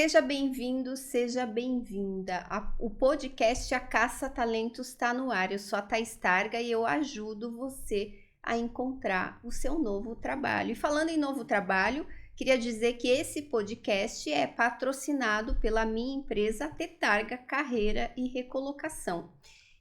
seja bem-vindo, seja bem-vinda. O podcast A Caça Talentos está no ar. Eu sou a Thaís Targa e eu ajudo você a encontrar o seu novo trabalho. E falando em novo trabalho, queria dizer que esse podcast é patrocinado pela minha empresa T-Targa Carreira e Recolocação.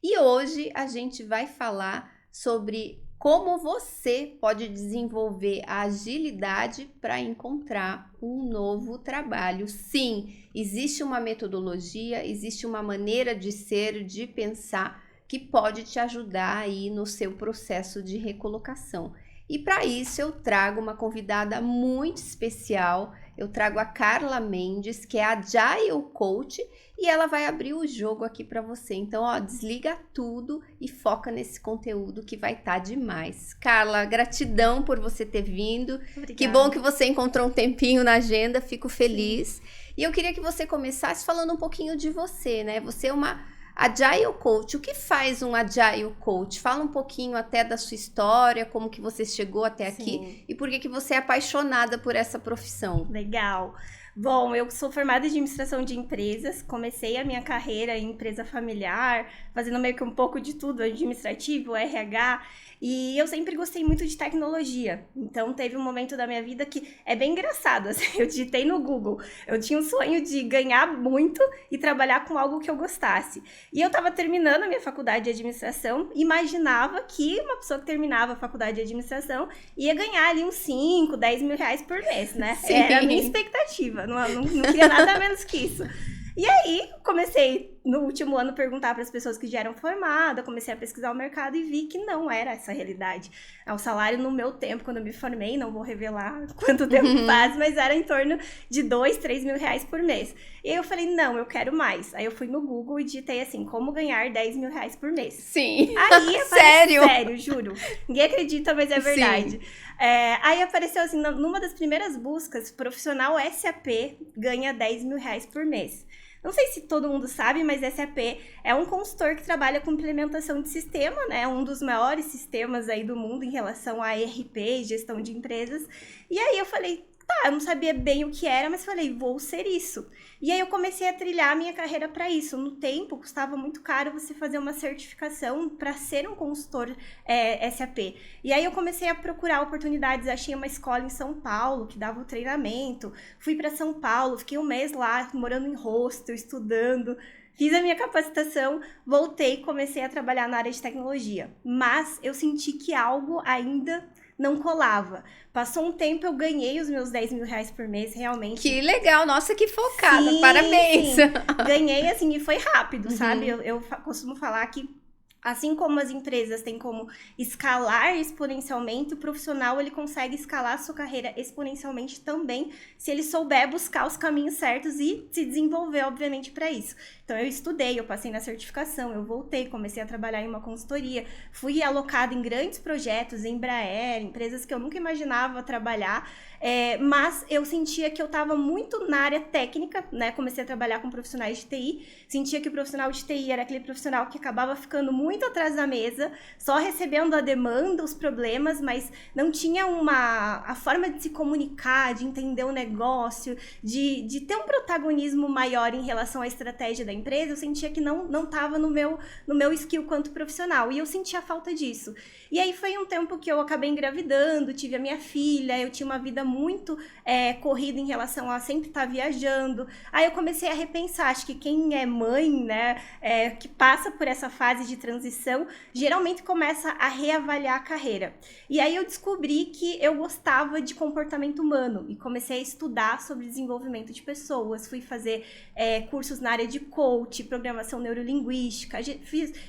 E hoje a gente vai falar sobre como você pode desenvolver a agilidade para encontrar um novo trabalho. Sim, existe uma metodologia, existe uma maneira de ser, de pensar que pode te ajudar aí no seu processo de recolocação. E para isso eu trago uma convidada muito especial. Eu trago a Carla Mendes, que é a Agile Coach, e ela vai abrir o jogo aqui para você. Então, desliga tudo e foca nesse conteúdo que vai estar demais. Carla, gratidão por você ter vindo. Obrigada. Que bom que você encontrou um tempinho na agenda, fico feliz. Sim. E eu queria que você começasse falando um pouquinho de você, né? Você é uma Agile Coach. O que faz um Agile Coach? Fala um pouquinho até da sua história, como que você chegou até aqui e por que você é apaixonada por essa profissão. Legal. Bom, eu sou formada em administração de empresas, comecei a minha carreira em empresa familiar, fazendo meio que um pouco de tudo, administrativo, RH, e eu sempre gostei muito de tecnologia. Então, teve um momento da minha vida que é bem engraçado, assim, eu digitei no Google, eu tinha um sonho de ganhar muito e trabalhar com algo que eu gostasse. E eu estava terminando a minha faculdade de administração, imaginava que uma pessoa que terminava a faculdade de administração ia ganhar ali uns 5, 10 mil reais por mês, né? Sim. Era a minha expectativa. Não queria nada menos que isso. E aí, comecei no último ano a perguntar para as pessoas que já eram formadas, comecei a pesquisar o mercado e vi que não era essa a realidade. O salário no meu tempo, quando eu me formei, não vou revelar quanto tempo faz, mas era em torno de 2, 3 mil reais por mês. E aí eu falei, não, eu quero mais. Aí eu fui no Google e digitei assim, como ganhar 10 mil reais por mês. Sim. Aí Sério? Sério, juro. Ninguém acredita, mas é verdade. Sim. Aí apareceu assim, numa das primeiras buscas, profissional SAP ganha 10 mil reais por mês. Não sei se todo mundo sabe, mas SAP é um consultor que trabalha com implementação de sistema, né? Um dos maiores sistemas aí do mundo em relação a ERP, gestão de empresas. E aí eu falei, eu não sabia bem o que era, mas falei, vou ser isso. E aí eu comecei a trilhar a minha carreira para isso. No tempo, custava muito caro você fazer uma certificação para ser um consultor SAP. E aí eu comecei a procurar oportunidades, achei uma escola em São Paulo que dava o treinamento. Fui para São Paulo, fiquei um mês lá, morando em hostel, estudando. Fiz a minha capacitação, voltei e comecei a trabalhar na área de tecnologia. Mas eu senti que algo ainda não colava. Passou um tempo, eu ganhei os meus 10 mil reais por mês, realmente. Que legal, nossa, que focada, sim, parabéns! Sim. Ganhei, assim, e foi rápido, sabe? Eu costumo falar que, assim como as empresas têm como escalar exponencialmente, o profissional ele consegue escalar a sua carreira exponencialmente também, se ele souber buscar os caminhos certos e se desenvolver, obviamente, para isso. Então, eu estudei, eu passei na certificação, eu voltei, comecei a trabalhar em uma consultoria, fui alocada em grandes projetos, Embraer, empresas que eu nunca imaginava trabalhar, mas eu sentia que eu estava muito na área técnica, né? Comecei a trabalhar com profissionais de TI, sentia que o profissional de TI era aquele profissional que acabava ficando muito atrás da mesa, só recebendo a demanda, os problemas, mas não tinha a forma de se comunicar, de entender o negócio, de ter um protagonismo maior em relação à estratégia da empresa. Eu sentia que não estava no meu skill quanto profissional, e eu sentia falta disso. E aí foi um tempo que eu acabei engravidando, tive a minha filha, eu tinha uma vida muito corrida em relação a sempre estar viajando. Aí eu comecei a repensar, acho que quem é mãe, né, que passa por essa fase de transição, geralmente começa a reavaliar a carreira. E aí eu descobri que eu gostava de comportamento humano e comecei a estudar sobre desenvolvimento de pessoas, fui fazer cursos na área de coach, programação neurolinguística,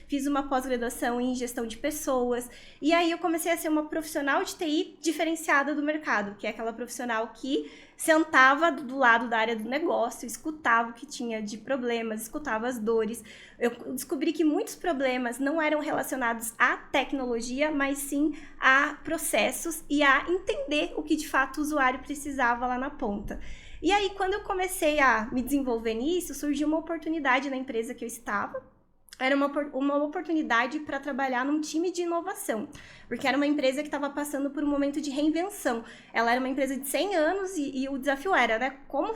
fiz uma pós-graduação em gestão de pessoas, e aí eu comecei a ser uma profissional de TI diferenciada do mercado, que é aquela profissional que sentava do lado da área do negócio, escutava o que tinha de problemas, escutava as dores. Eu descobri que muitos problemas não eram relacionados à tecnologia, mas sim a processos e a entender o que de fato o usuário precisava lá na ponta. E aí, quando eu comecei a me desenvolver nisso, surgiu uma oportunidade na empresa que eu estava. era uma oportunidade para trabalhar num time de inovação, porque era uma empresa que estava passando por um momento de reinvenção. Ela era uma empresa de 100 anos e o desafio era, né, como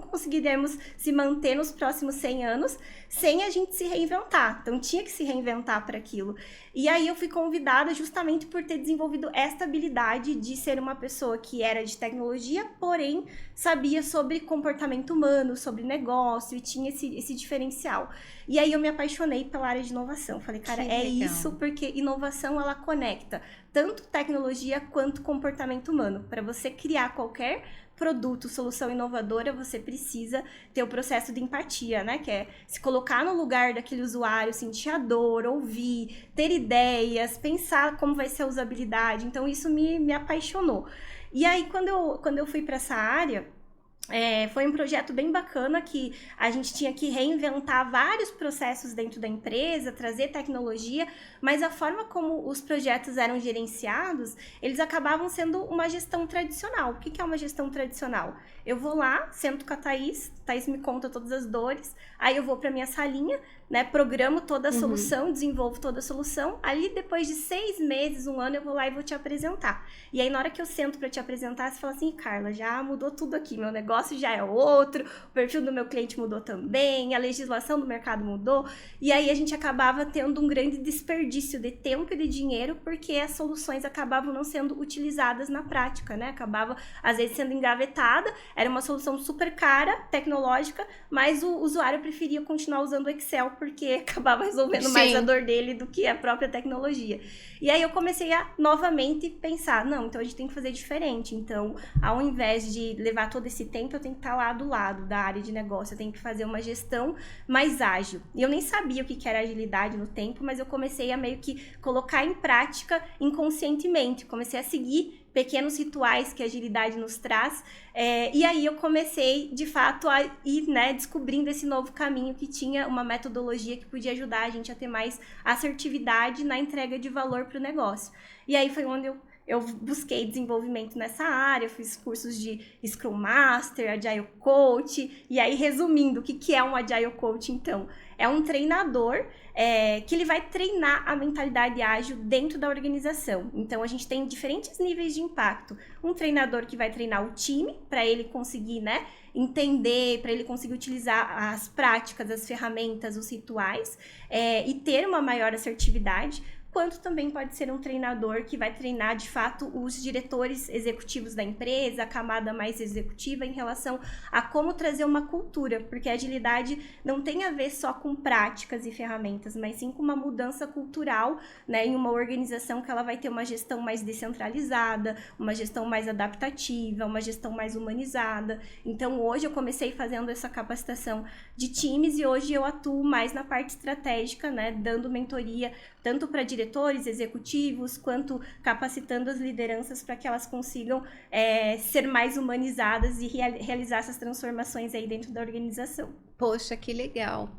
conseguiremos se manter nos próximos 100 anos sem a gente se reinventar. Então, tinha que se reinventar para aquilo. E aí, eu fui convidada justamente por ter desenvolvido esta habilidade de ser uma pessoa que era de tecnologia, porém, sabia sobre comportamento humano, sobre negócio, e tinha esse diferencial. E aí, eu me apaixonei pela área de inovação. Falei, cara, é isso, porque inovação, ela conecta tanto tecnologia quanto comportamento humano. Para você criar qualquer produto, solução inovadora, você precisa ter o processo de empatia, né? Que é se colocar no lugar daquele usuário, sentir a dor, ouvir, ter ideias, pensar como vai ser a usabilidade. Então, isso me apaixonou. E aí, quando eu fui para essa área, foi um projeto bem bacana que a gente tinha que reinventar vários processos dentro da empresa, trazer tecnologia, mas a forma como os projetos eram gerenciados, eles acabavam sendo uma gestão tradicional. O que é uma gestão tradicional? Eu vou lá, sento com a Thaís me conta todas as dores, aí eu vou para minha salinha, né, programo toda a solução, desenvolvo toda a solução, ali depois de 6 meses, 1 ano, eu vou lá e vou te apresentar. E aí, na hora que eu sento para te apresentar, você fala assim, Carla, já mudou tudo aqui, meu negócio já é outro, o perfil do meu cliente mudou também, a legislação do mercado mudou, e aí a gente acabava tendo um grande desperdício de tempo e de dinheiro, porque as soluções acabavam não sendo utilizadas na prática, né, acabava, às vezes, sendo engavetada, era uma solução super cara, tecnológica, mas o usuário preferia continuar usando o Excel, porque acabava resolvendo mais a dor dele do que a própria tecnologia. E aí eu comecei a novamente pensar, não, então a gente tem que fazer diferente. Então, ao invés de levar todo esse tempo, eu tenho que estar lá do lado da área de negócio, eu tenho que fazer uma gestão mais ágil. E eu nem sabia o que era agilidade no tempo, mas eu comecei a meio que colocar em prática inconscientemente. Comecei a seguir pequenos rituais que a agilidade nos traz, e aí eu comecei, de fato, a ir, né, descobrindo esse novo caminho que tinha uma metodologia que podia ajudar a gente a ter mais assertividade na entrega de valor para o negócio. E aí foi onde eu busquei desenvolvimento nessa área, fiz cursos de Scrum Master, Agile Coach, e aí resumindo, o que é um Agile Coach, então? É um treinador que ele vai treinar a mentalidade ágil dentro da organização. Então, a gente tem diferentes níveis de impacto. Um treinador que vai treinar o time, para ele conseguir, né, entender, para ele conseguir utilizar as práticas, as ferramentas, os rituais, e ter uma maior assertividade, quanto também pode ser um treinador que vai treinar, de fato, os diretores executivos da empresa, a camada mais executiva, em relação a como trazer uma cultura, porque a agilidade não tem a ver só com práticas e ferramentas, mas sim com uma mudança cultural, né, em uma organização que ela vai ter uma gestão mais descentralizada, uma gestão mais adaptativa, uma gestão mais humanizada. Então, hoje eu comecei fazendo essa capacitação de times e hoje eu atuo mais na parte estratégica, né, dando mentoria tanto para diretores, executivos, quanto capacitando as lideranças para que elas consigam ser mais humanizadas e realizar essas transformações aí dentro da organização. Poxa, que legal.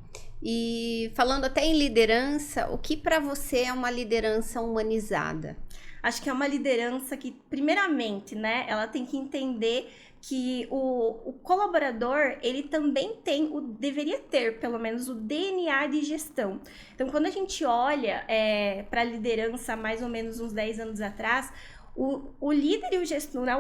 E falando até em liderança, o que para você é uma liderança humanizada? Acho que é uma liderança que, primeiramente, né, ela tem que entender que o colaborador, ele também deveria ter, pelo menos, o DNA de gestão. Então, quando a gente olha para a liderança, mais ou menos uns 10 anos atrás, o líder e o gestor, né,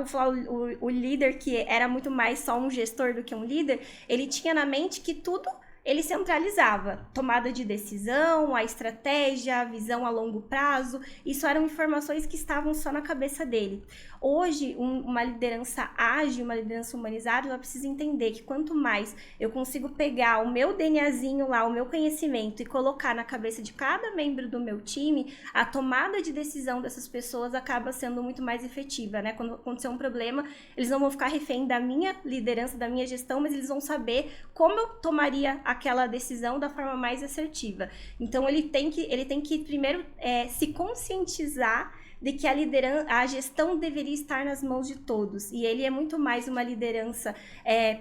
o líder que era muito mais só um gestor do que um líder, ele tinha na mente que tudo ele centralizava, tomada de decisão, a estratégia, a visão a longo prazo, isso eram informações que estavam só na cabeça dele. Hoje, uma liderança ágil, uma liderança humanizada, ela precisa entender que quanto mais eu consigo pegar o meu DNAzinho lá, o meu conhecimento e colocar na cabeça de cada membro do meu time, a tomada de decisão dessas pessoas acaba sendo muito mais efetiva, né? Quando acontecer um problema, eles não vão ficar refém da minha liderança, da minha gestão, mas eles vão saber como eu tomaria aquela decisão da forma mais assertiva. Então, ele tem que primeiro se conscientizar de que a gestão deveria estar nas mãos de todos. E ele é muito mais uma liderança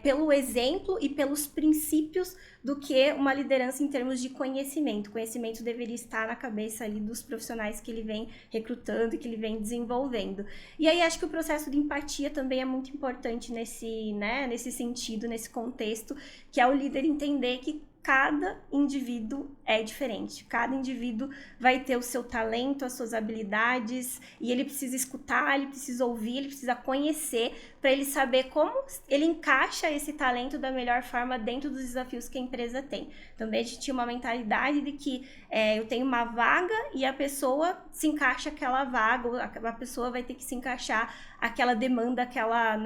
pelo exemplo e pelos princípios do que uma liderança em termos de conhecimento. O conhecimento deveria estar na cabeça ali dos profissionais que ele vem recrutando e que ele vem desenvolvendo. E aí acho que o processo de empatia também é muito importante nesse sentido, nesse contexto, que é o líder entender que cada indivíduo é diferente. Cada indivíduo vai ter o seu talento, as suas habilidades, e ele precisa escutar, ele precisa ouvir, ele precisa conhecer para ele saber como ele encaixa esse talento da melhor forma dentro dos desafios que a empresa tem. Também a gente tinha uma mentalidade de que eu tenho uma vaga e a pessoa se encaixa aquela vaga, ou a pessoa vai ter que se encaixar aquela demanda, aquela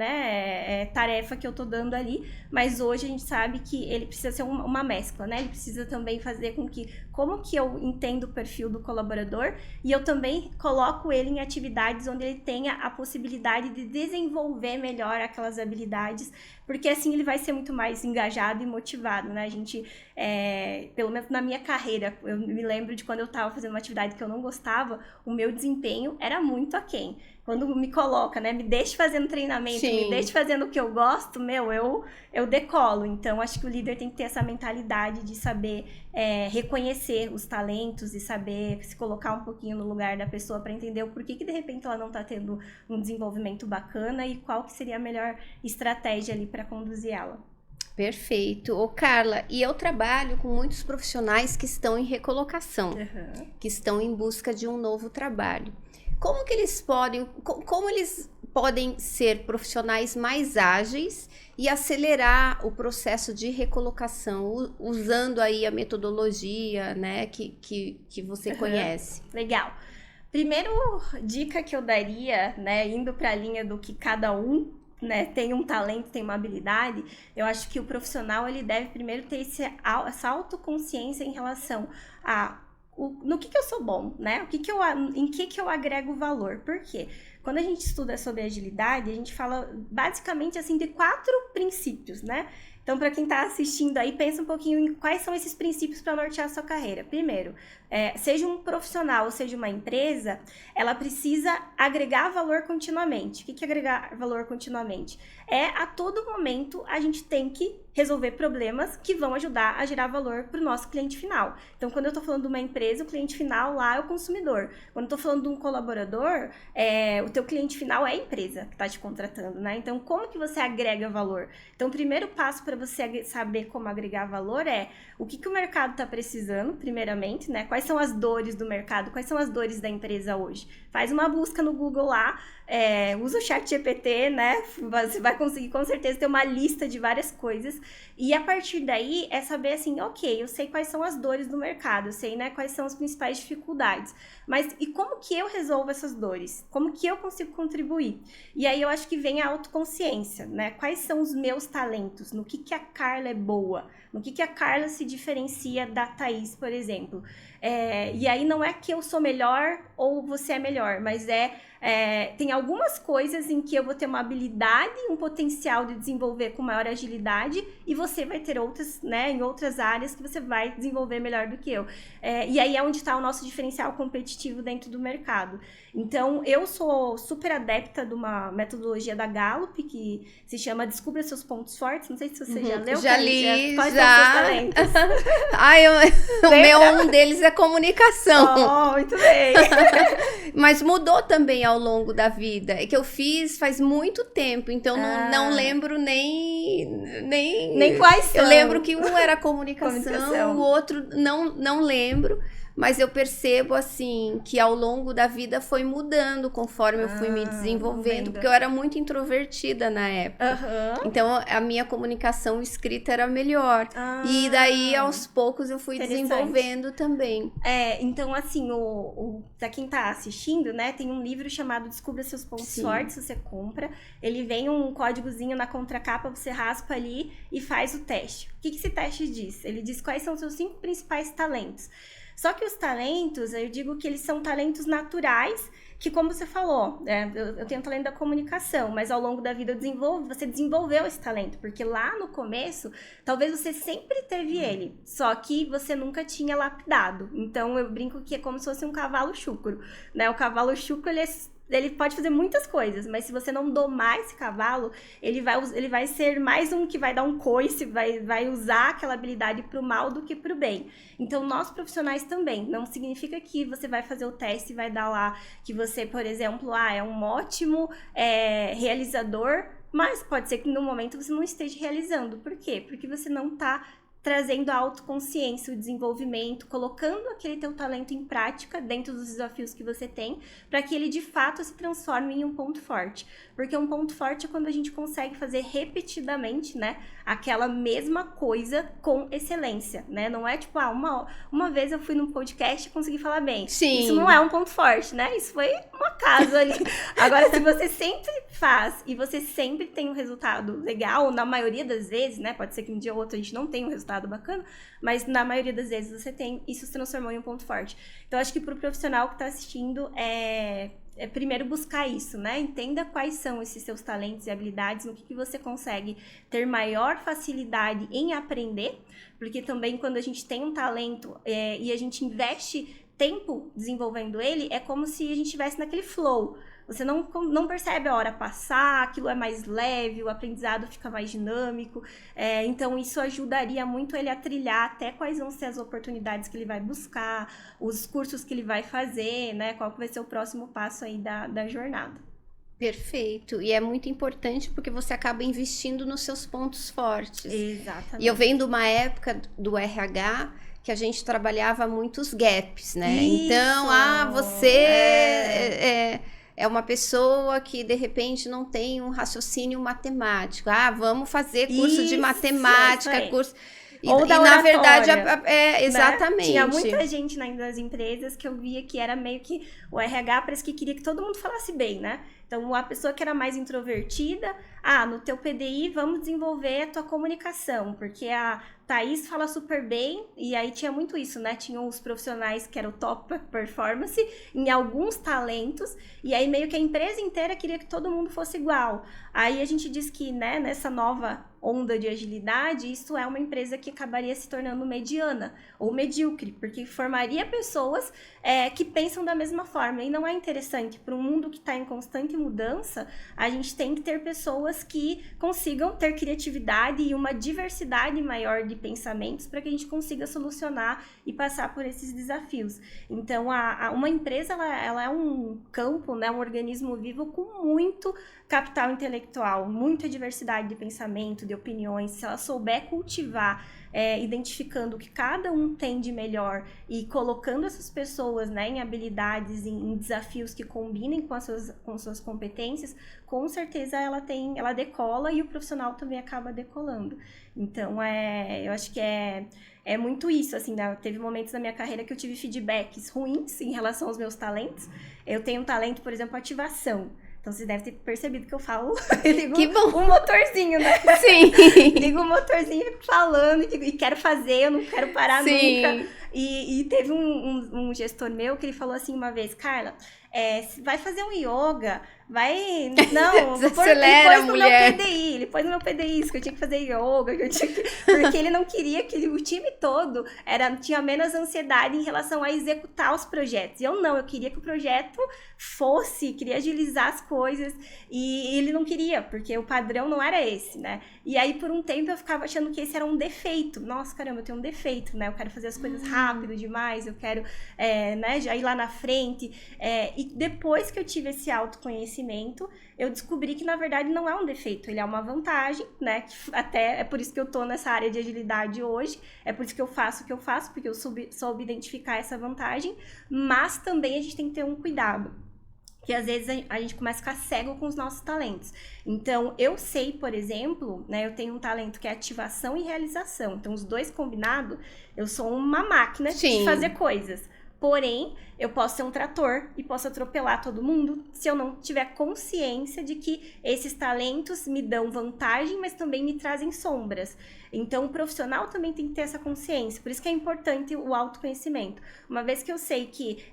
tarefa que eu tô dando ali, mas hoje a gente sabe que ele precisa ser uma mescla, né? Ele precisa também fazer com que, como que eu entendo o perfil do colaborador e eu também coloco ele em atividades onde ele tenha a possibilidade de desenvolver melhor aquelas habilidades, porque assim ele vai ser muito mais engajado e motivado, né? A gente, pelo menos na minha carreira, eu me lembro de quando eu estava fazendo uma atividade que eu não gostava, o meu desempenho era muito aquém. Quando me coloca, né, me deixe fazendo treinamento, Sim. me deixe fazendo o que eu gosto, eu decolo. Então, acho que o líder tem que ter essa mentalidade de saber reconhecer os talentos e saber se colocar um pouquinho no lugar da pessoa para entender o porquê que, de repente, ela não está tendo um desenvolvimento bacana e qual que seria a melhor estratégia ali para conduzir ela. Perfeito. Ô, Carla, e eu trabalho com muitos profissionais que estão em recolocação, que estão em busca de um novo trabalho. Como eles podem ser profissionais mais ágeis e acelerar o processo de recolocação, usando aí a metodologia, né, que você conhece? Legal. Primeiro dica que eu daria, né, indo para a linha do que cada um, né, tem um talento, tem uma habilidade, eu acho que o profissional ele deve primeiro ter essa autoconsciência em relação a no que eu sou bom, né? Em que eu agrego valor? Por quê? Quando a gente estuda sobre agilidade, a gente fala basicamente assim de 4 princípios, né? Então, para quem está assistindo aí, pensa um pouquinho em quais são esses princípios para nortear a sua carreira. Primeiro, seja um profissional ou seja uma empresa, ela precisa agregar valor continuamente. O que é agregar valor continuamente? A todo momento a gente tem que resolver problemas que vão ajudar a gerar valor para o nosso cliente final. Então, quando eu estou falando de uma empresa, o cliente final lá é o consumidor. Quando eu estou falando de um colaborador, o teu cliente final é a empresa que está te contratando, né? Então, como que você agrega valor? Então, o primeiro passo para você saber como agregar valor é o que o mercado está precisando, primeiramente, né? Quais são as dores do mercado, quais são as dores da empresa hoje? Faz uma busca no Google lá, usa o ChatGPT, né? Você vai conseguir com certeza ter uma lista de várias coisas e a partir daí é saber assim, ok, eu sei quais são as dores do mercado, eu sei, né, quais são as principais dificuldades, mas e como que eu resolvo essas dores? Como que eu consigo contribuir? E aí eu acho que vem a autoconsciência, né? Quais são os meus talentos? No que a Carla é boa? No que a Carla se diferencia da Thaís, por exemplo? E aí não é que eu sou melhor ou você é melhor, mas tem algumas coisas em que eu vou ter uma habilidade, um potencial de desenvolver com maior agilidade e você vai ter outras, né, em outras áreas que você vai desenvolver melhor do que eu. E aí é onde está o nosso diferencial competitivo dentro do mercado. Então, eu sou super adepta de uma metodologia da Gallup que se chama Descubra Seus Pontos Fortes. Não sei se você já leu. Já li, Quais são os seus talentos? Um deles é comunicação. Oh, muito bem. Mas mudou também ao longo da vida. É que eu fiz faz muito tempo, então não lembro nem quais são. Eu lembro que um era comunicação, o outro não lembro. Mas eu percebo, assim, que ao longo da vida foi mudando conforme eu fui me desenvolvendo. Porque eu era muito introvertida na época. Então, a minha comunicação escrita era melhor. E daí, aos poucos, eu fui desenvolvendo também. Então, assim, pra quem tá assistindo, né, tem um livro chamado Descubra Seus Pontos Fortes, você compra. Ele vem um códigozinho na contracapa, você raspa ali e faz o teste. O que esse teste diz? Ele diz quais são os seus 5 principais talentos. Só que os talentos, eu digo que eles são talentos naturais, que como você falou, eu tenho talento da comunicação, mas ao longo da vida você desenvolveu esse talento, porque lá no começo, talvez você sempre teve ele, só que você nunca tinha lapidado. Então eu brinco que é como se fosse um cavalo chucro, né? O cavalo chucro, ele pode fazer muitas coisas, mas se você não domar esse cavalo, ele vai ser mais um que vai dar um coice, vai usar aquela habilidade para o mal do que para o bem. Então, nós profissionais também. Não significa que você vai fazer o teste e vai dar lá que você, por exemplo, é um ótimo realizador, mas pode ser que no momento você não esteja realizando. Por quê? Porque você não está trazendo a autoconsciência, o desenvolvimento, colocando aquele teu talento em prática dentro dos desafios que você tem, para que ele de fato se transforme em um ponto forte. Porque um ponto forte é quando a gente consegue fazer repetidamente, né, aquela mesma coisa com excelência, né? Não é tipo, uma vez eu fui num podcast e consegui falar bem. Sim. Isso não é um ponto forte, né? Isso foi um acaso ali. Agora, se você sempre faz e você sempre tem um resultado legal, na maioria das vezes, né? Pode ser que um dia ou outro a gente não tenha um resultado bacana, mas na maioria das vezes você tem, isso se transformou em um ponto forte. Então, acho que para o profissional que está assistindo, é primeiro buscar isso, né? Entenda quais são esses seus talentos e habilidades, no que você consegue ter maior facilidade em aprender, porque também quando a gente tem um talento e a gente investe tempo desenvolvendo ele, é como se a gente estivesse naquele flow. Você não percebe a hora passar, aquilo é mais leve, o aprendizado fica mais dinâmico. Então, isso ajudaria muito ele a trilhar até quais vão ser as oportunidades que ele vai buscar, os cursos que ele vai fazer, né? Qual que vai ser o próximo passo aí da jornada. Perfeito. E é muito importante porque você acaba investindo nos seus pontos fortes. Exatamente. E eu venho de uma época do RH que a gente trabalhava muitos gaps, né? Isso. Então, você é uma pessoa que, de repente, não tem um raciocínio matemático. Vamos fazer curso de matemática, curso... Ou da na verdade, Né? exatamente. Tinha muita gente nas empresas que eu via que era meio que o RH parece que queria que todo mundo falasse bem, né? Então, a pessoa que era mais introvertida, no teu PDI vamos desenvolver a tua comunicação, porque a Thaís fala super bem, e aí tinha muito isso, né? Tinham os profissionais que eram top performance em alguns talentos, e aí meio que a empresa inteira queria que todo mundo fosse igual. Aí a gente diz que, né, nessa nova onda de agilidade, isso é uma empresa que acabaria se tornando mediana ou medíocre, porque formaria pessoas que pensam da mesma forma, e não é interessante. Para um mundo que está em constante mudança, a gente tem que ter pessoas que consigam ter criatividade e uma diversidade maior de pensamentos para que a gente consiga solucionar e passar por esses desafios. Então, uma empresa, ela é um campo, né, um organismo vivo com muito capital intelectual, muita diversidade de pensamento, de opiniões. Se ela souber cultivar, identificando o que cada um tem de melhor e colocando essas pessoas, né, em habilidades, em desafios que combinem com suas competências, com certeza ela decola e o profissional também acaba decolando. Então, eu acho que é muito isso, assim, né? Teve momentos na minha carreira que eu tive feedbacks ruins em relação aos meus talentos. Eu tenho um talento, por exemplo, ativação. Então, vocês devem ter percebido que eu falo, que bom. um motorzinho, né? Sim. Ligo o motorzinho e fico falando, e quero fazer, eu não quero parar nunca. E teve um gestor meu que ele falou assim uma vez, Carla, vai fazer um yoga, não, desacelera, mulher. Ele pôs no meu PDI isso, que eu tinha que fazer yoga, porque ele não queria que o time todo tinha menos ansiedade em relação a executar os projetos. E eu queria que o projeto queria agilizar as coisas, e ele não queria, porque o padrão não era esse, né? E aí, por um tempo, eu ficava achando que esse era um defeito. Nossa, caramba, eu tenho um defeito, né? Eu quero fazer as coisas rápido demais, eu quero, né, já ir lá na frente. E depois que eu tive esse autoconhecimento, eu descobri que, na verdade, não é um defeito, ele é uma vantagem, né? Até é por isso que eu tô nessa área de agilidade hoje, é por isso que eu faço o que eu faço, porque eu soube identificar essa vantagem, mas também a gente tem que ter um cuidado. Que às vezes a gente começa a ficar cego com os nossos talentos. Então, eu sei, por exemplo, né, eu tenho um talento que é ativação e realização. Então, os dois combinados, eu sou uma máquina de fazer coisas. Porém, eu posso ser um trator e posso atropelar todo mundo se eu não tiver consciência de que esses talentos me dão vantagem, mas também me trazem sombras. Então, o profissional também tem que ter essa consciência. Por isso que é importante o autoconhecimento. Uma vez que eu sei que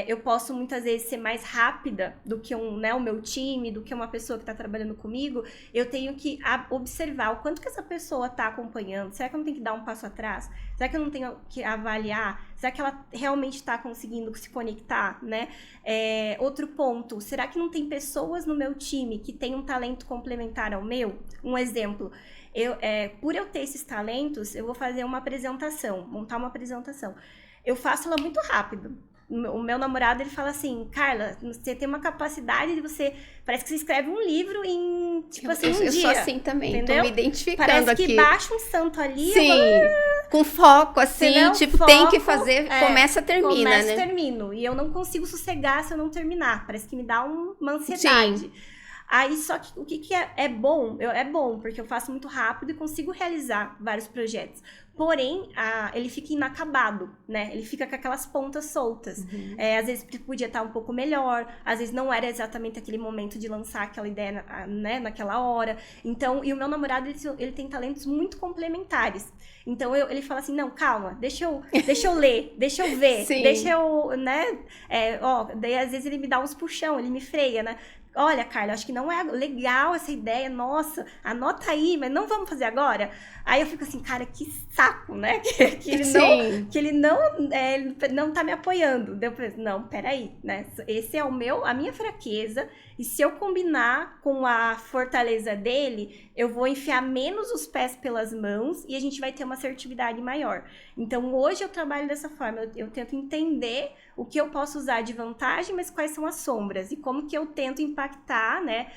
eu posso muitas vezes ser mais rápida do que o meu time, do que uma pessoa que está trabalhando comigo, eu tenho que observar o quanto que essa pessoa está acompanhando. Será que eu não tenho que dar um passo atrás? Será que eu não tenho que avaliar? Será que ela realmente está conseguindo se conectar, né? Outro ponto, será que não tem pessoas no meu time que têm um talento complementar ao meu? Um exemplo, por eu ter esses talentos, eu vou fazer uma apresentação, montar uma apresentação. Eu faço ela muito rápido. O meu namorado, ele fala assim, Carla, você tem uma capacidade de você... Parece que você escreve um livro em, tipo assim, um dia. Eu sou assim também, entendeu? tô me identificando Parece aqui. que baixa um santo ali. Sim, com foco, assim, entendeu? tipo, Foco, tem que fazer, começa, termina, começa, né? termino. E eu não consigo sossegar se eu não terminar. Parece que me dá uma ansiedade. Sim. Aí, só que o que é bom? É bom, porque eu faço muito rápido e consigo realizar vários projetos. Porém, ele fica inacabado, né? Ele fica com aquelas pontas soltas. Às vezes podia estar um pouco melhor, às vezes não era exatamente aquele momento de lançar aquela ideia, né, naquela hora. Então, e o meu namorado, ele tem talentos muito complementares. Então, ele fala assim, não, calma, deixa eu ler, deixa eu ver, Sim. deixa eu, né? Daí, às vezes, ele me dá uns puxão, ele me freia, né? Olha, Carla, acho que não é legal essa ideia, nossa, anota aí, mas não vamos fazer agora? Aí eu fico assim, cara, que saco, né? Que ele não tá me apoiando. Daí eu falei, não, peraí, né? Esse é a minha fraqueza, e se eu combinar com a fortaleza dele, eu vou enfiar menos os pés pelas mãos e a gente vai ter uma assertividade maior. Então, hoje eu trabalho dessa forma, eu tento entender o que eu posso usar de vantagem, mas quais são as sombras, e como que eu tento impactar, né?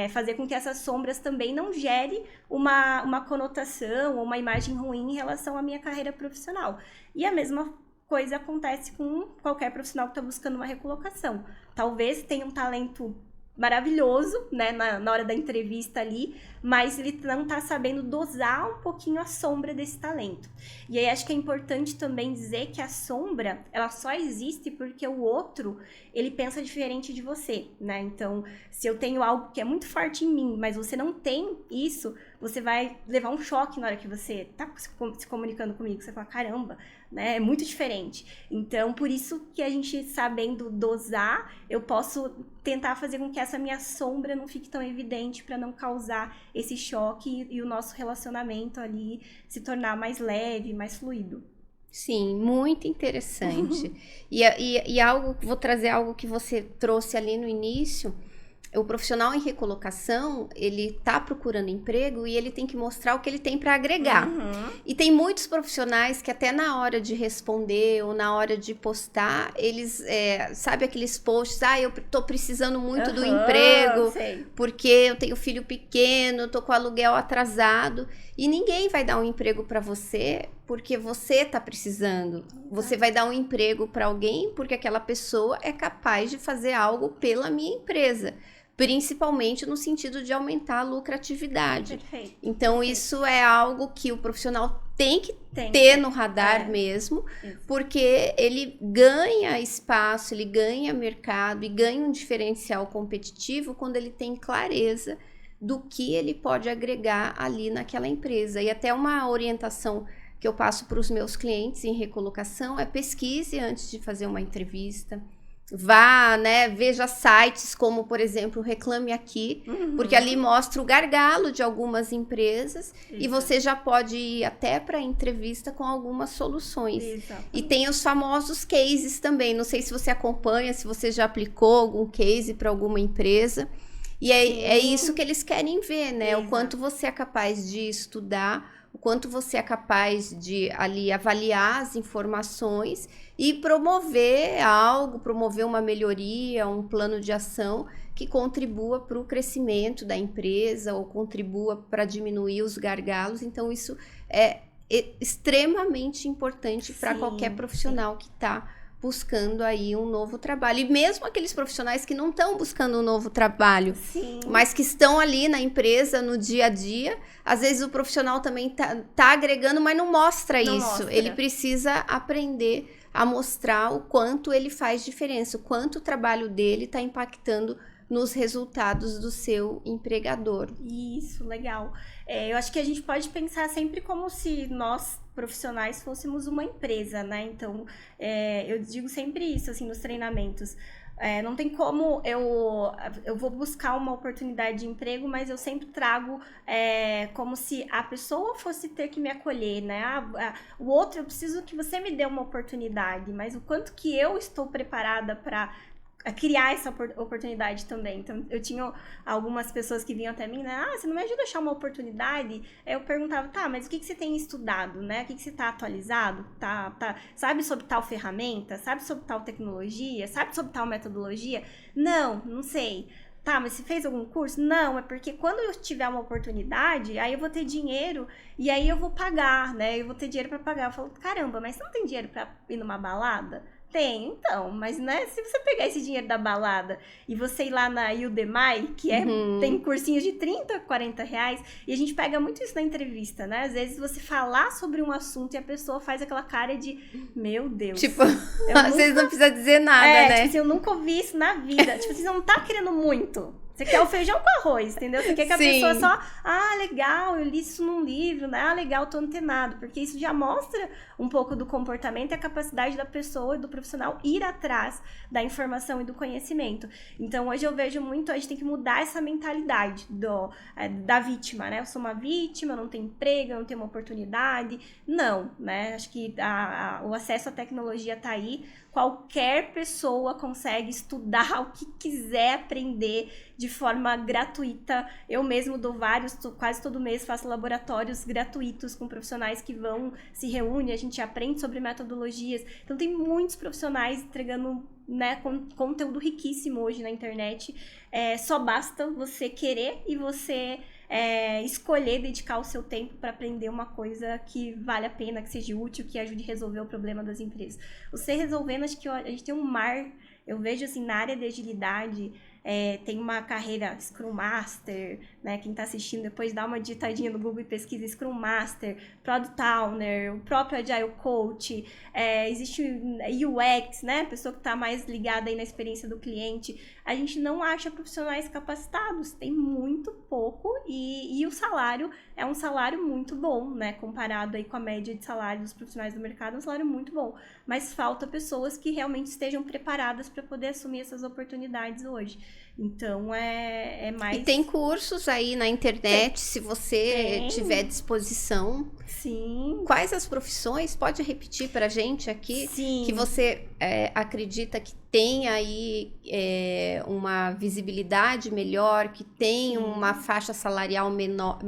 Fazer com que essas sombras também não gerem uma conotação ou uma imagem ruim em relação à minha carreira profissional. E a mesma coisa acontece com qualquer profissional que está buscando uma recolocação. Talvez tenha um talento maravilhoso, né, na hora da entrevista ali, mas ele não tá sabendo dosar um pouquinho a sombra desse talento. E aí acho que é importante também dizer que a sombra, ela só existe porque o outro, ele pensa diferente de você, né? Então, se eu tenho algo que é muito forte em mim, mas você não tem isso, você vai levar um choque na hora que você tá se comunicando comigo, você fala, caramba, né? É muito diferente. Então, por isso que a gente, sabendo dosar, eu posso tentar fazer com que essa minha sombra não fique tão evidente para não causar esse choque e o nosso relacionamento ali se tornar mais leve, mais fluido. Sim, muito interessante. E vou trazer algo que você trouxe ali no início. O profissional em recolocação, ele tá procurando emprego e ele tem que mostrar o que ele tem para agregar. E tem muitos profissionais que até na hora de responder ou na hora de postar, eles, sabe aqueles posts, eu tô precisando muito do emprego, sei. porque eu tenho filho pequeno, tô com o aluguel atrasado, e ninguém vai dar um emprego para você porque você tá precisando. Você vai dar um emprego para alguém porque aquela pessoa é capaz de fazer algo pela minha empresa. Principalmente no sentido de aumentar a lucratividade. Perfeito. Então, isso é algo que o profissional tem que ter no radar mesmo, porque ele ganha espaço, ele ganha mercado e ganha um diferencial competitivo quando ele tem clareza do que ele pode agregar ali naquela empresa. E até uma orientação que eu passo para os meus clientes em recolocação é pesquise antes de fazer uma entrevista. Vá, né, veja sites como, por exemplo, Reclame Aqui, porque ali mostra o gargalo de algumas empresas e você já pode ir até para a entrevista com algumas soluções. Exatamente. E tem os famosos cases também, não sei se você acompanha, se você já aplicou algum case para alguma empresa. E é isso que eles querem ver, né? O quanto você é capaz de estudar, o quanto você é capaz de ali avaliar as informações e promover algo, promover uma melhoria, um plano de ação que contribua para o crescimento da empresa ou contribua para diminuir os gargalos. Então, isso é extremamente importante para qualquer profissional que está buscando aí um novo trabalho. E mesmo aqueles profissionais que não estão buscando um novo trabalho, mas que estão ali na empresa, no dia a dia, às vezes o profissional também tá agregando, mas não mostra isso. Ele precisa aprender a mostrar o quanto ele faz diferença, o quanto o trabalho dele está impactando nos resultados do seu empregador. Isso, legal. Eu acho que a gente pode pensar sempre como se nós, profissionais, fôssemos uma empresa, né? Então, eu digo sempre isso, assim, nos treinamentos. Não tem como eu vou buscar uma oportunidade de emprego, mas eu sempre trago como se a pessoa fosse ter que me acolher, né? O outro, eu preciso que você me dê uma oportunidade, mas o quanto que eu estou preparada para a criar essa oportunidade também. Então, eu tinha algumas pessoas que vinham até mim, né? Você não me ajuda a achar uma oportunidade? Aí eu perguntava, tá, mas o que você tem estudado, né? O que você tá atualizado? Sabe sobre tal ferramenta? Sabe sobre tal tecnologia? Sabe sobre tal metodologia? Não sei. Tá, mas você fez algum curso? Não, é porque quando eu tiver uma oportunidade, aí eu vou ter dinheiro e aí eu vou pagar, né? Eu vou ter dinheiro pra pagar. Eu falo, caramba, mas você não tem dinheiro pra ir numa balada? Tem, então, mas né, se você pegar esse dinheiro da balada e você ir lá na Udemy, que tem cursinhos de 30, 40 reais, e a gente pega muito isso na entrevista, né? Às vezes você falar sobre um assunto e a pessoa faz aquela cara de, meu Deus. Tipo, às vezes não precisa dizer nada, né? Tipo assim, eu nunca ouvi isso na vida. Tipo assim, você não tá querendo muito. Você quer o feijão com arroz, entendeu? Você quer que a pessoa só, legal, eu li isso num livro, né? Legal, tô antenado. Porque isso já mostra um pouco do comportamento e a capacidade da pessoa, do profissional, ir atrás da informação e do conhecimento. Então, hoje eu vejo muito, a gente tem que mudar essa mentalidade da vítima, né? Eu sou uma vítima, eu não tenho emprego, eu não tenho uma oportunidade. Não, né? Acho que o acesso à tecnologia tá aí. Qualquer pessoa consegue estudar o que quiser aprender de forma gratuita. Eu mesmo dou quase todo mês faço laboratórios gratuitos com profissionais que se reúnem, a gente aprende sobre metodologias. Então tem muitos profissionais entregando, né, conteúdo riquíssimo hoje na internet. Só basta você querer e você escolher dedicar o seu tempo para aprender uma coisa que vale a pena, que seja útil, que ajude a resolver o problema das empresas. Você resolvendo, acho que a gente tem um mar. Eu vejo assim, na área de agilidade, tem uma carreira Scrum Master, né? Quem está assistindo depois dá uma digitadinha no Google e pesquisa Scrum Master, Product Owner, o próprio Agile Coach, existe UX, né? Pessoa que está mais ligada aí na experiência do cliente. A gente não acha profissionais capacitados, tem muito pouco e o salário é um salário muito bom, né? Comparado aí com a média de salário dos profissionais do mercado, é um salário muito bom. Mas falta pessoas que realmente estejam preparadas para poder assumir essas oportunidades hoje. Então, é mais... E tem cursos aí na internet, se você tiver disposição. Sim. Quais as profissões? Pode repetir pra gente aqui? Sim. Que você acredita que tem aí uma visibilidade melhor, que tem uma faixa salarial melhor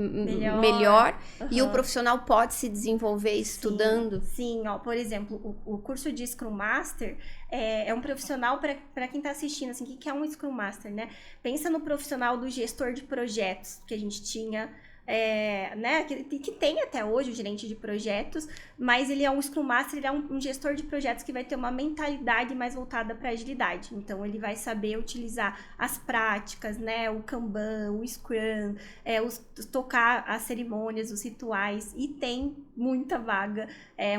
e o profissional pode se desenvolver estudando? Sim, ó, por exemplo, o curso de Scrum Master é um profissional para quem está assistindo, assim, o que é um Scrum Master, né? Pensa no profissional do gestor de projetos que a gente tinha, né, que tem até hoje o gerente de projetos, mas ele é um Scrum Master, ele é um gestor de projetos que vai ter uma mentalidade mais voltada para agilidade. Então, ele vai saber utilizar as práticas, né, o Kanban, o Scrum, tocar as cerimônias, os rituais, e tem muita vaga.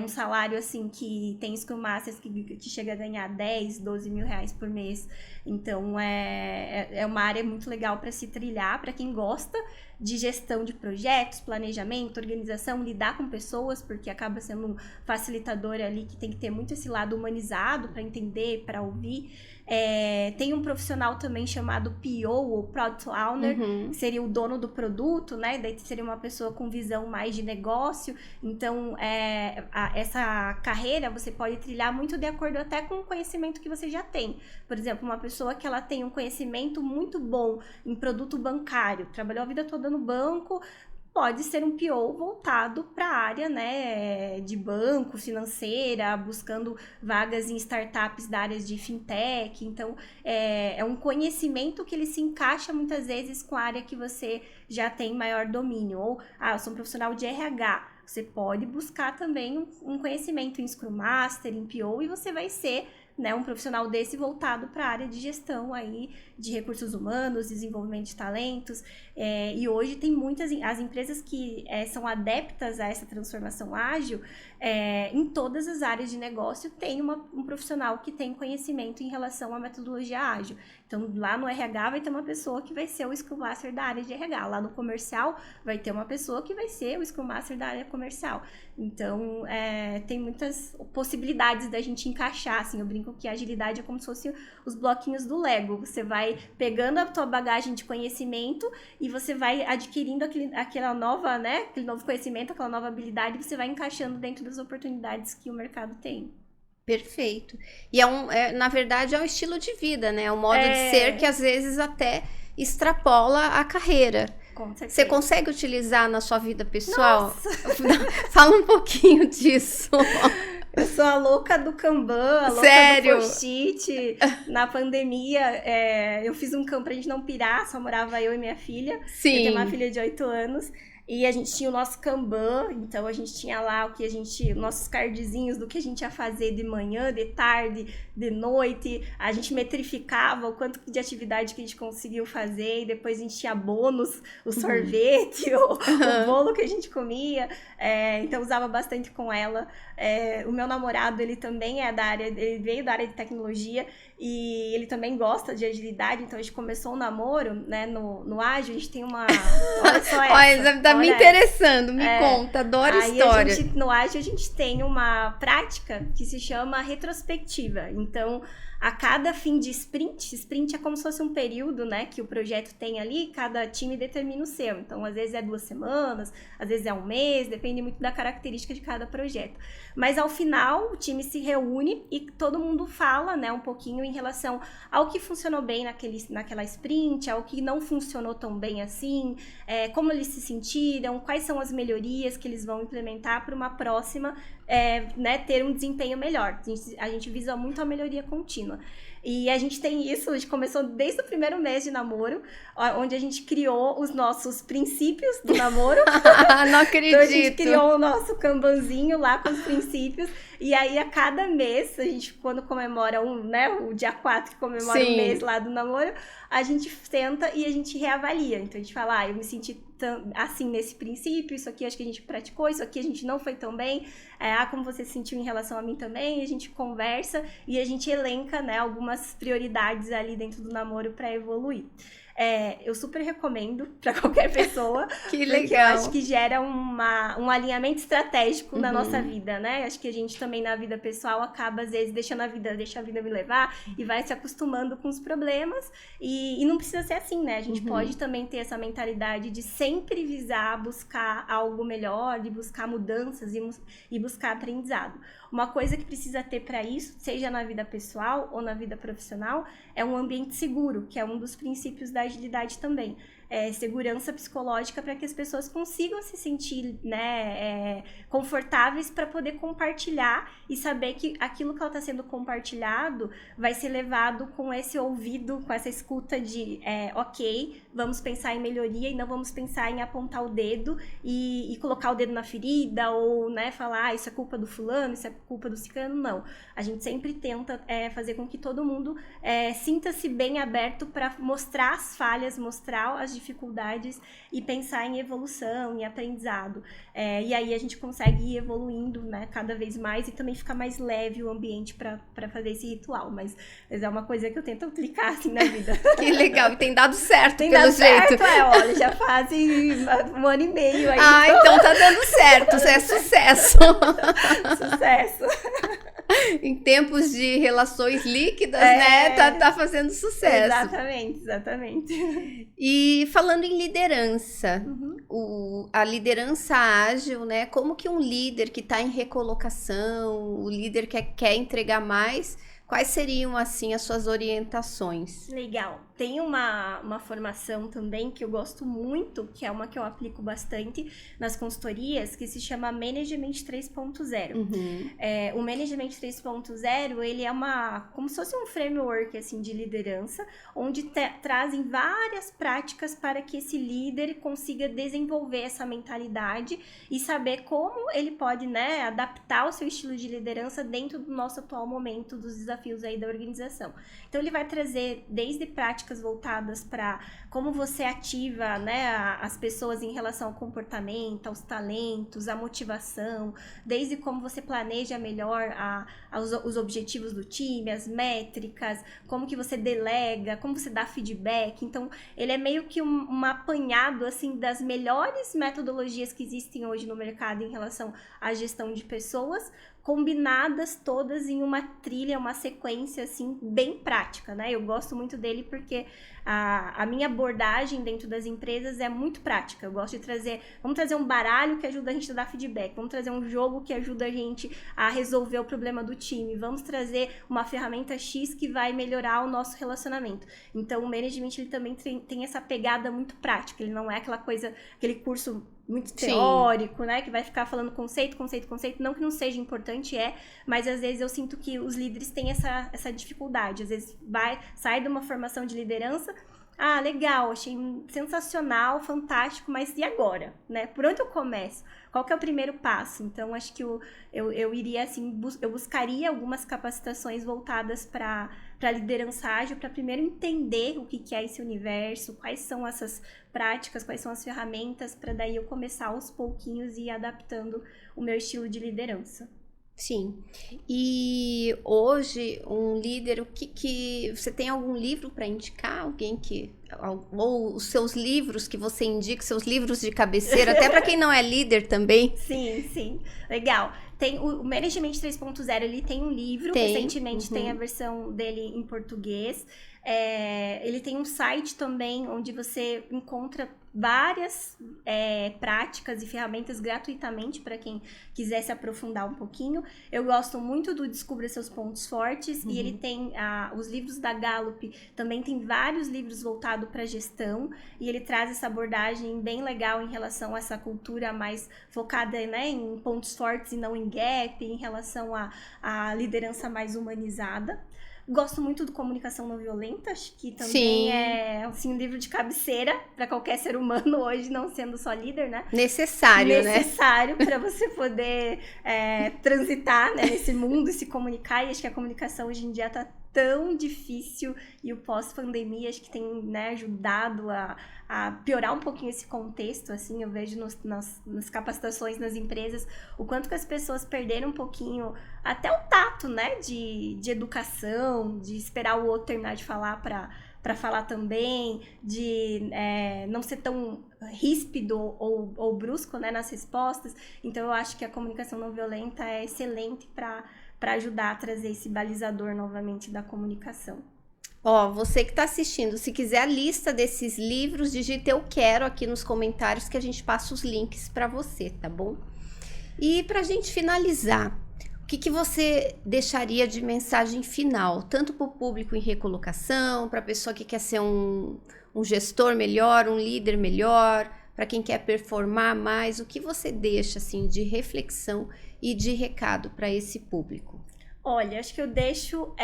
Um salário, assim, que tem Scrum Masters que chega a ganhar 10, 12 mil reais por mês. Então, é uma área muito legal para se trilhar, para quem gosta de gestão de projetos, planejamento, organização, lidar com pessoas, porque acaba sendo um facilitador ali que tem que ter muito esse lado humanizado para entender, para ouvir. Tem um profissional também chamado PO, ou Product Owner, que seria o dono do produto, né? Daí seria uma pessoa com visão mais de negócio. Então, essa carreira você pode trilhar muito de acordo até com o conhecimento que você já tem. Por exemplo, uma pessoa que ela tem um conhecimento muito bom em produto bancário, trabalhou a vida toda no banco, pode ser um PO voltado para a área, né, de banco, financeira, buscando vagas em startups da área de fintech. Então, é um conhecimento que ele se encaixa muitas vezes com a área que você já tem maior domínio. Ou, eu sou um profissional de RH. Você pode buscar também um conhecimento em Scrum Master, em PO, e você vai ser, né, um profissional desse voltado para a área de gestão aí, de recursos humanos, desenvolvimento de talentos. E hoje tem as empresas que são adeptas a essa transformação ágil, em todas as áreas de negócio tem um profissional que tem conhecimento em relação à metodologia ágil. Então, lá no RH vai ter uma pessoa que vai ser o Scrum Master da área de RH. Lá no comercial vai ter uma pessoa que vai ser o Scrum Master da área comercial. Então, tem muitas possibilidades da gente encaixar, assim. Eu brinco que a agilidade é como se fosse os bloquinhos do Lego. Você vai pegando a tua bagagem de conhecimento e você vai adquirindo aquela nova, né, aquele novo conhecimento, aquela nova habilidade, e você vai encaixando dentro das oportunidades que o mercado tem. Perfeito. E na verdade, é um estilo de vida, né? É um modo de ser que às vezes até extrapola a carreira. Com certeza. Você consegue utilizar na sua vida pessoal? Nossa! Fala um pouquinho disso. Eu sou a louca do Kanban, a louca Sério? do post-it. Na pandemia, eu fiz um campo pra gente não pirar, só morava eu e minha filha. Sim. Eu tenho uma filha de 8 anos. E a gente tinha o nosso Kanban, então a gente tinha lá nossos cardzinhos do que a gente ia fazer de manhã, de tarde, de noite. A gente metrificava o quanto de atividade que a gente conseguiu fazer, e depois a gente tinha bônus, o sorvete, o bolo que a gente comia. Então usava bastante com ela. O meu namorado, ele também ele veio da área de tecnologia e ele também gosta de agilidade, então a gente começou o namoro, né, no ágil, a gente tem uma... Olha só essa. Olha, tá me interessando, me conta, adoro história. No ágil a gente tem uma prática que se chama retrospectiva, então... A cada fim de sprint é como se fosse um período, né, que o projeto tem ali, cada time determina o seu. Então, às vezes é 2 semanas, às vezes é um mês, depende muito da característica de cada projeto. Mas ao final, o time se reúne e todo mundo fala, né, um pouquinho em relação ao que funcionou bem naquela sprint, ao que não funcionou tão bem assim, como eles se sentiram, quais são as melhorias que eles vão implementar para uma próxima, né, ter um desempenho melhor. A gente visa muito a melhoria contínua. E a gente tem isso, a gente começou desde o primeiro mês de namoro, onde a gente criou os nossos princípios do namoro. Não acredito. Então a gente criou o nosso Kanbanzinho lá com os princípios. E aí, a cada mês, a gente, quando comemora o dia 4, que comemora o mês lá do namoro, a gente senta e a gente reavalia. Então, a gente fala, eu me senti assim nesse princípio, isso aqui acho que a gente praticou, isso aqui a gente não foi tão bem, como você se sentiu em relação a mim também, e a gente conversa e a gente elenca, né, algumas prioridades ali dentro do namoro para evoluir. Eu super recomendo para qualquer pessoa. Que legal. Porque eu acho que gera um alinhamento estratégico na nossa vida, né? Acho que a gente também na vida pessoal acaba, às vezes, deixa a vida me levar e vai se acostumando com os problemas. E não precisa ser assim, né? A gente pode também ter essa mentalidade de sempre visar buscar algo melhor, de buscar mudanças e buscar aprendizado. Uma coisa que precisa ter para isso, seja na vida pessoal ou na vida profissional, é um ambiente seguro, que é um dos princípios da agilidade também. Segurança psicológica para que as pessoas consigam se sentir, né, confortáveis para poder compartilhar e saber que aquilo que ela está sendo compartilhado vai ser levado com esse ouvido, com essa escuta de ok, vamos pensar em melhoria e não vamos pensar em apontar o dedo e colocar o dedo na ferida ou, né, falar isso é culpa do fulano, isso é culpa do ciclano. Não, a gente sempre tenta fazer com que todo mundo sinta-se bem aberto para mostrar as falhas, mostrar as dificuldades e pensar em evolução, em aprendizado. E aí a gente consegue ir evoluindo, né, cada vez mais e também fica mais leve o ambiente para fazer esse ritual. Mas é uma coisa que eu tento aplicar assim na vida. Que legal, e tem dado certo, tem pelo dado jeito. Certo, olha, já fazem 1 ano e meio aí. Então tá dando certo, é sucesso. Sucesso. Em tempos de relações líquidas, né? Tá fazendo sucesso. Exatamente. E falando em liderança, a liderança ágil, né? Como que um líder que está em recolocação, o líder que quer entregar mais, quais seriam, assim, as suas orientações? Legal. Tem uma formação também que eu gosto muito, que é uma que eu aplico bastante nas consultorias, que se chama Management 3.0. O Management 3.0, ele é como se fosse um framework assim, de liderança, onde trazem várias práticas para que esse líder consiga desenvolver essa mentalidade e saber como ele pode, né, adaptar o seu estilo de liderança dentro do nosso atual momento, dos desafios aí da organização. Então, ele vai trazer desde práticas voltadas para como você ativa, né, as pessoas em relação ao comportamento, aos talentos, à motivação, desde como você planeja melhor os objetivos do time, as métricas, como que você delega, como você dá feedback. Então, ele é meio que um apanhado assim, das melhores metodologias que existem hoje no mercado em relação à gestão de pessoas, combinadas todas em uma trilha, uma sequência, assim, bem prática, né? Eu gosto muito dele porque a minha abordagem dentro das empresas é muito prática. Eu gosto de vamos trazer um baralho que ajuda a gente a dar feedback, vamos trazer um jogo que ajuda a gente a resolver o problema do time, vamos trazer uma ferramenta X que vai melhorar o nosso relacionamento. Então, o management, ele também tem essa pegada muito prática, ele não é aquela coisa, aquele curso muito teórico, né, que vai ficar falando conceito, não que não seja importante, mas às vezes eu sinto que os líderes têm essa dificuldade, às vezes sai de uma formação de liderança, legal, achei sensacional, fantástico, mas e agora, né, por onde eu começo? Qual que é o primeiro passo? Então, acho que eu iria, assim, eu buscaria algumas capacitações voltadas para liderança ágil, para primeiro entender o que é esse universo, quais são essas práticas, quais são as ferramentas, para daí eu começar aos pouquinhos e ir adaptando o meu estilo de liderança. Sim. E hoje, um líder, o que você tem algum livro para indicar? Alguém ou os seus livros que você indica, seus livros de cabeceira, até para quem não é líder também? Sim. Legal. Tem o Management 3.0, ele tem um livro, recentemente tem a versão dele em português. Ele tem um site também onde você encontra várias práticas e ferramentas gratuitamente para quem quiser se aprofundar um pouquinho. Eu gosto muito do Descubra Seus Pontos Fortes, e ele tem os livros da Gallup, também tem vários livros voltados para gestão, e ele traz essa abordagem bem legal em relação a essa cultura mais focada, né, em pontos fortes e não em gap, em relação à liderança mais humanizada. Gosto muito do Comunicação Não Violenta, acho que também é assim, um livro de cabeceira para qualquer ser humano hoje, não sendo só líder, né? Necessário, para você poder transitar, né, nesse mundo e se comunicar. E acho que a comunicação hoje em dia está tão difícil, e o pós-pandemia acho que tem, né, ajudado a piorar um pouquinho esse contexto, assim. Eu vejo nas capacitações nas empresas o quanto que as pessoas perderam um pouquinho até o tato, né, de educação, de esperar o outro terminar de falar para falar também, de não ser tão ríspido ou brusco, né, nas respostas. Então eu acho que a comunicação não violenta é excelente para ajudar a trazer esse balizador novamente da comunicação. Você que está assistindo, se quiser a lista desses livros, digita eu quero aqui nos comentários que a gente passa os links para você, tá bom? E para a gente finalizar, o que você deixaria de mensagem final, tanto para o público em recolocação, para a pessoa que quer ser um gestor melhor, um líder melhor, para quem quer performar mais, o que você deixa assim de reflexão e de recado para esse público? Olha, acho que eu deixo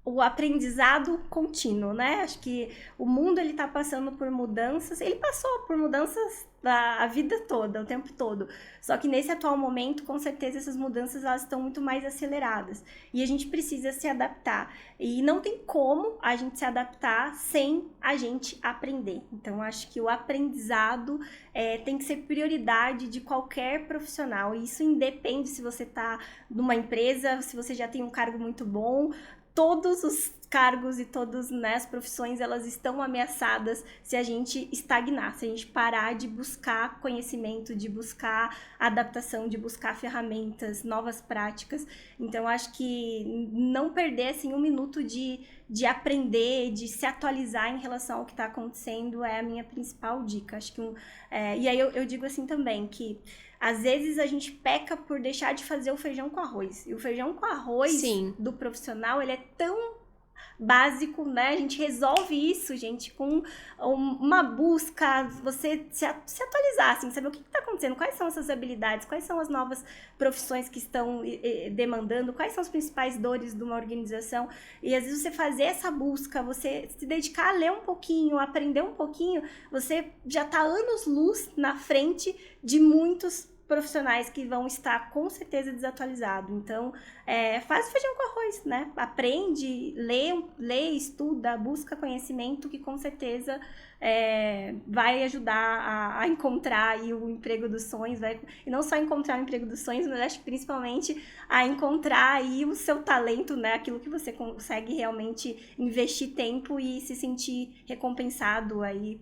o aprendizado contínuo, né? Acho que o mundo, ele tá passando por mudanças, ele passou por mudanças a vida toda, o tempo todo. Só que nesse atual momento, com certeza, essas mudanças, elas estão muito mais aceleradas. E a gente precisa se adaptar. E não tem como a gente se adaptar sem a gente aprender. Então, acho que o aprendizado tem que ser prioridade de qualquer profissional. E isso independe se você tá numa empresa, se você já tem um cargo muito bom. Todos os cargos e todas, né, as profissões, elas estão ameaçadas se a gente estagnar, se a gente parar de buscar conhecimento, de buscar adaptação, de buscar ferramentas, novas práticas. Então, acho que não perder assim, um minuto de aprender, de se atualizar em relação ao que está acontecendo é a minha principal dica. Acho que e aí eu digo assim também, que às vezes a gente peca por deixar de fazer o feijão com arroz. E o feijão com arroz Sim. do profissional, ele é tão básico, né? A gente resolve isso, gente, com uma busca, você se atualizar, assim, saber o que está acontecendo, quais são essas habilidades, quais são as novas profissões que estão demandando, quais são as principais dores de uma organização. E às vezes você fazer essa busca, você se dedicar a ler um pouquinho, aprender um pouquinho, você já está anos-luz na frente de muitos profissionais que vão estar com certeza desatualizados. Então, faz o feijão com arroz, né? Aprende, lê, estuda, busca conhecimento, que com certeza vai ajudar a encontrar aí o emprego dos sonhos, e não só encontrar o emprego dos sonhos, mas acho que principalmente a encontrar aí o seu talento, né? Aquilo que você consegue realmente investir tempo e se sentir recompensado aí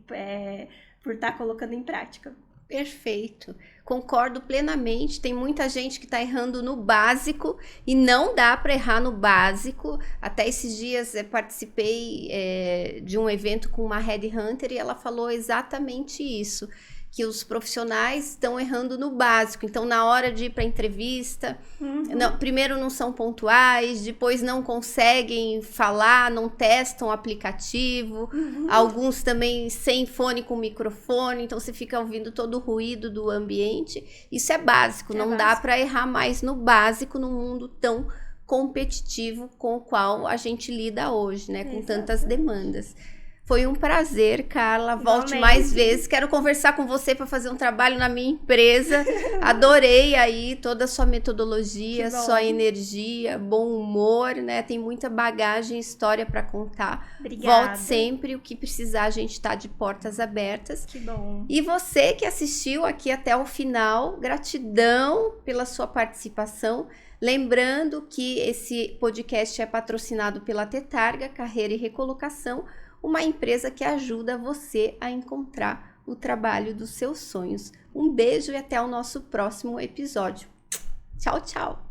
por estar colocando em prática. Perfeito. Concordo plenamente. Tem muita gente que está errando no básico e não dá para errar no básico. Até esses dias participei de um evento com uma headhunter e ela falou exatamente isso, que os profissionais estão errando no básico. Então, na hora de ir para a entrevista, primeiro não são pontuais, depois não conseguem falar, não testam o aplicativo, alguns também sem fone com microfone, então você fica ouvindo todo o ruído do ambiente. Isso é básico, não dá para errar mais no básico num mundo tão competitivo com o qual a gente lida hoje, né? Com tantas demandas. Foi um prazer, Carla. Volte mais vezes. Quero conversar com você para fazer um trabalho na minha empresa. Adorei aí toda a sua metodologia, sua energia, bom humor, né? Tem muita bagagem, história para contar. Obrigada. Volte sempre, o que precisar, a gente está de portas abertas. Que bom. E você que assistiu aqui até o final, gratidão pela sua participação. Lembrando que esse podcast é patrocinado pela Tetarga, Carreira e Recolocação, uma empresa que ajuda você a encontrar o trabalho dos seus sonhos. Um beijo e até o nosso próximo episódio. Tchau, tchau!